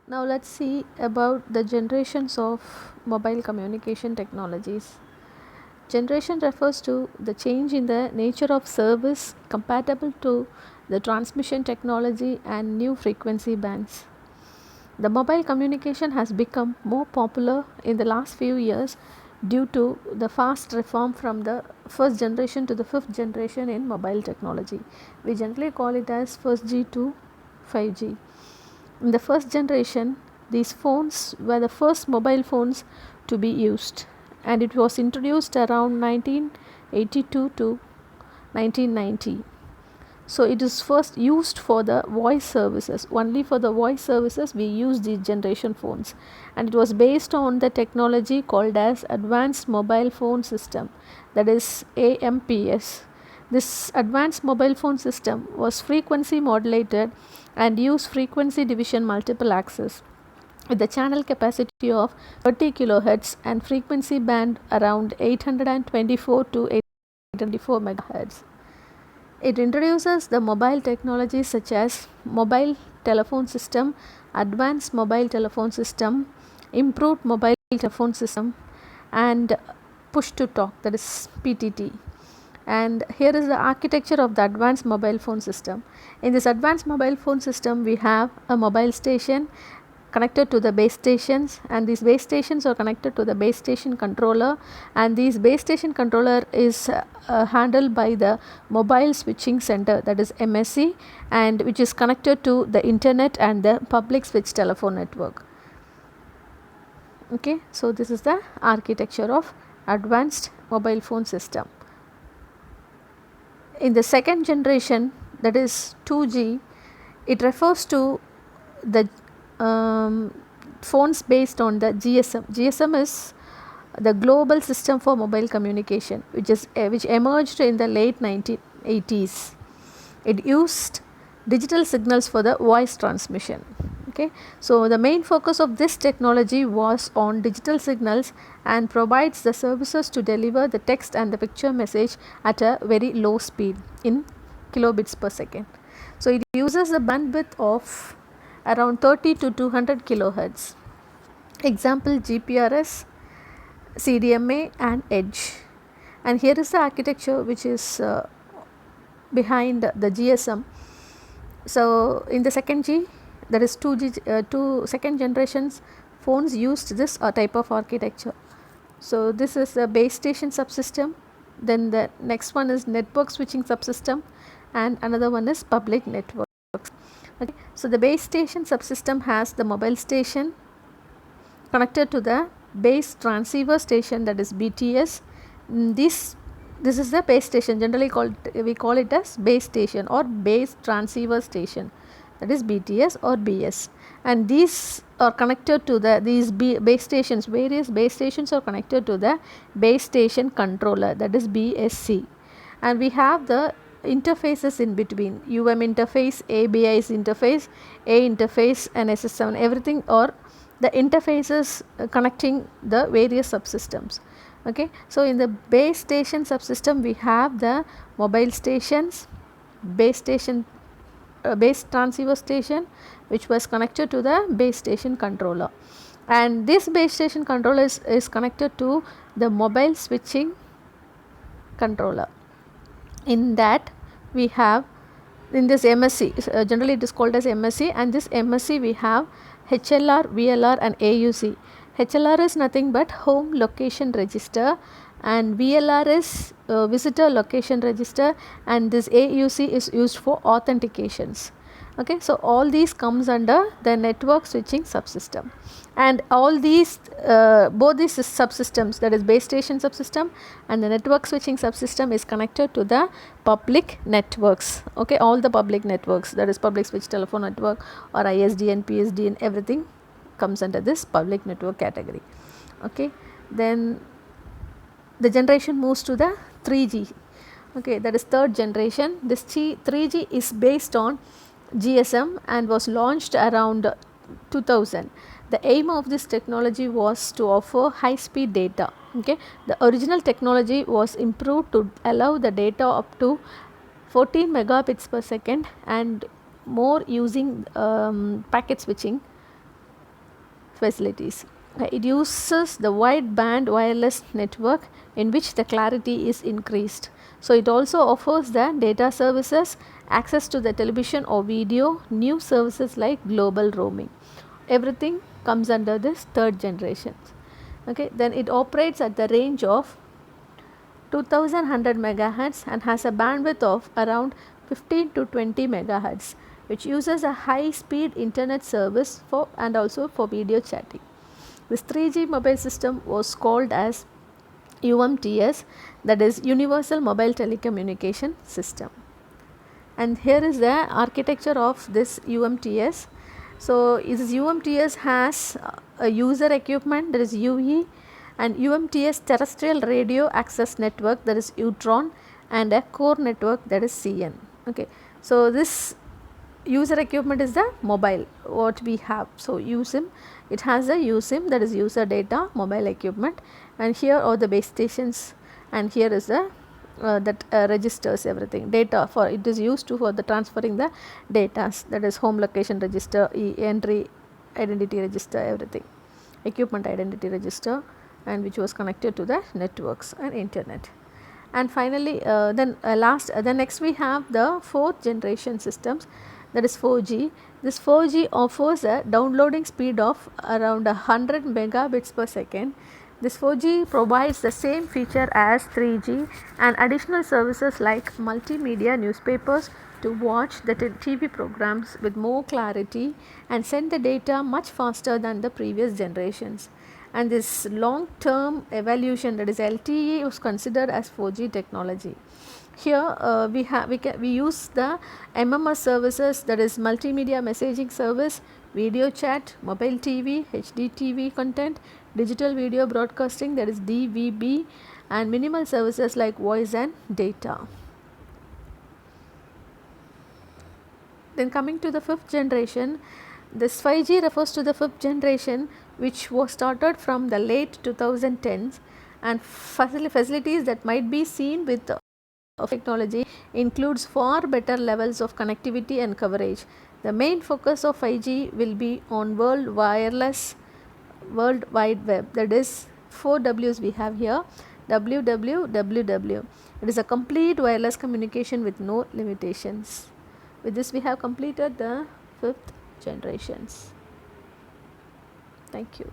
Now let's see about the generations of mobile communication technologies. Generation refers to the change in the nature of service compatible to the transmission technology and new frequency bands. The mobile communication has become more popular in the last few years due to the fast reform from the first generation to the fifth generation in mobile technology. We generally call it as first G to 5G. In the first generation, these phones were the first mobile phones to be used, and it was introduced around 1982 to 1990. So it is first used for the voice services. Only for the voice services we use these generation phones, and it was based on the technology called as Advanced Mobile Phone System, that is AMPS. This advanced mobile phone system was frequency modulated and used frequency division multiple access with the channel capacity of 30 kHz and frequency band around 824 to 824 MHz. It introduces the mobile technologies such as mobile telephone system, advanced mobile telephone system, improved mobile telephone system, and push to talk, that is PTT. And here is the architecture of the advanced mobile phone system. In this advanced mobile phone system, we have a mobile station connected to the base stations, and these base stations are connected to the base station controller, and this base station controller is handled by the mobile switching center, that is MSC, and which is connected to the internet and the public switch telephone network. Okay, so this is the architecture of advanced mobile phone system. In the second generation, that is 2G, it refers to the phones based on the GSM. GSM is the global system for mobile communication, which emerged in the late 1980s. It used digital signals for the voice transmission. Okay, so the main focus of this technology was on digital signals and provides the services to deliver the text and the picture message at a very low speed in kilobits per second. So it uses the bandwidth of around 30 to 200 kilohertz. Example GPRS, CDMA and EDGE. And here is the architecture which is behind the GSM. So in the second G, that is 2G, second generations phones used this type of architecture. So this is the base station subsystem, then the next one is network switching subsystem, and another one is public networks. Okay. So the base station subsystem has the mobile station connected to the base transceiver station, that is BTS. This is the base station, generally we call it as base station or base transceiver station, that is BTS or BS, and these are connected to these base stations. Various base stations are connected to the base station controller, that is BSC, and we have the interfaces in between: interface, ABI's interface, A interface, and SS7, everything, or the interfaces connecting the various subsystems. Okay, so in the base station subsystem we have the mobile stations, base station, base transceiver station, which was connected to the base station controller, and this base station controller is connected to the mobile switching controller. In that we have, in this MSC, generally it is called as MSC, and this MSC we have HLR, VLR and AUC. HLR is nothing but home location register, and VLR is visitor location register, and this AUC is used for authentications. Okay, so all these comes under the network switching subsystem, and all these both these subsystems, that is base station subsystem and the network switching subsystem, is connected to the public networks. Okay, all the public networks, that is public switch telephone network or ISDN, PSDN, everything comes under this public network category. Okay, then the generation moves to the 3G. Okay, that is third generation. This 3G is based on GSM and was launched around 2000. The aim of this technology was to offer high speed data. Okay, the original technology was improved to allow the data up to 14 megabits per second and more using packet switching facilities. It uses the wideband wireless network in which the clarity is increased. So it also offers the data services, access to the television or video, new services like global roaming. Everything comes under this third generation. Okay, then it operates at the range of 2100 megahertz and has a bandwidth of around 15 to 20 megahertz, which uses a high speed internet service for and also for video chatting. This 3G mobile system was called as UMTS, that is Universal Mobile Telecommunication System. And here is the architecture of this UMTS. So this UMTS has a user equipment, that is UE, and UMTS terrestrial radio access network, that is Utron, and a core network, that is CN. Okay. So this user equipment is the mobile what we have. So USIM, it has a USIM, that is user data mobile equipment, and here are the base stations, and here is the registers everything data for it is used to for the transferring the data, that is home location register, entry identity register, everything, equipment identity register, and which was connected to the networks and internet. And finally then next we have the fourth generation systems, that is 4G. This 4G offers a downloading speed of around 100 megabits per second. This 4G provides the same feature as 3G and additional services like multimedia newspapers to watch the TV programs with more clarity and send the data much faster than the previous generations. And this long term evolution, that is LTE, was considered as 4G technology. Here we use the MMS services, that is multimedia messaging service, video chat, mobile TV, HD TV content, digital video broadcasting, that is DVB, and minimal services like voice and data. Then coming to the fifth generation, this 5G refers to the fifth generation, which was started from the late 2010s, and facilities that might be seen with technology includes far better levels of connectivity and coverage. The main focus of 5G will be on World Wide Web, that is 4 Ws we have here, WWWW. It is a complete wireless communication with no limitations. With this we have completed the fifth generations. Thank you.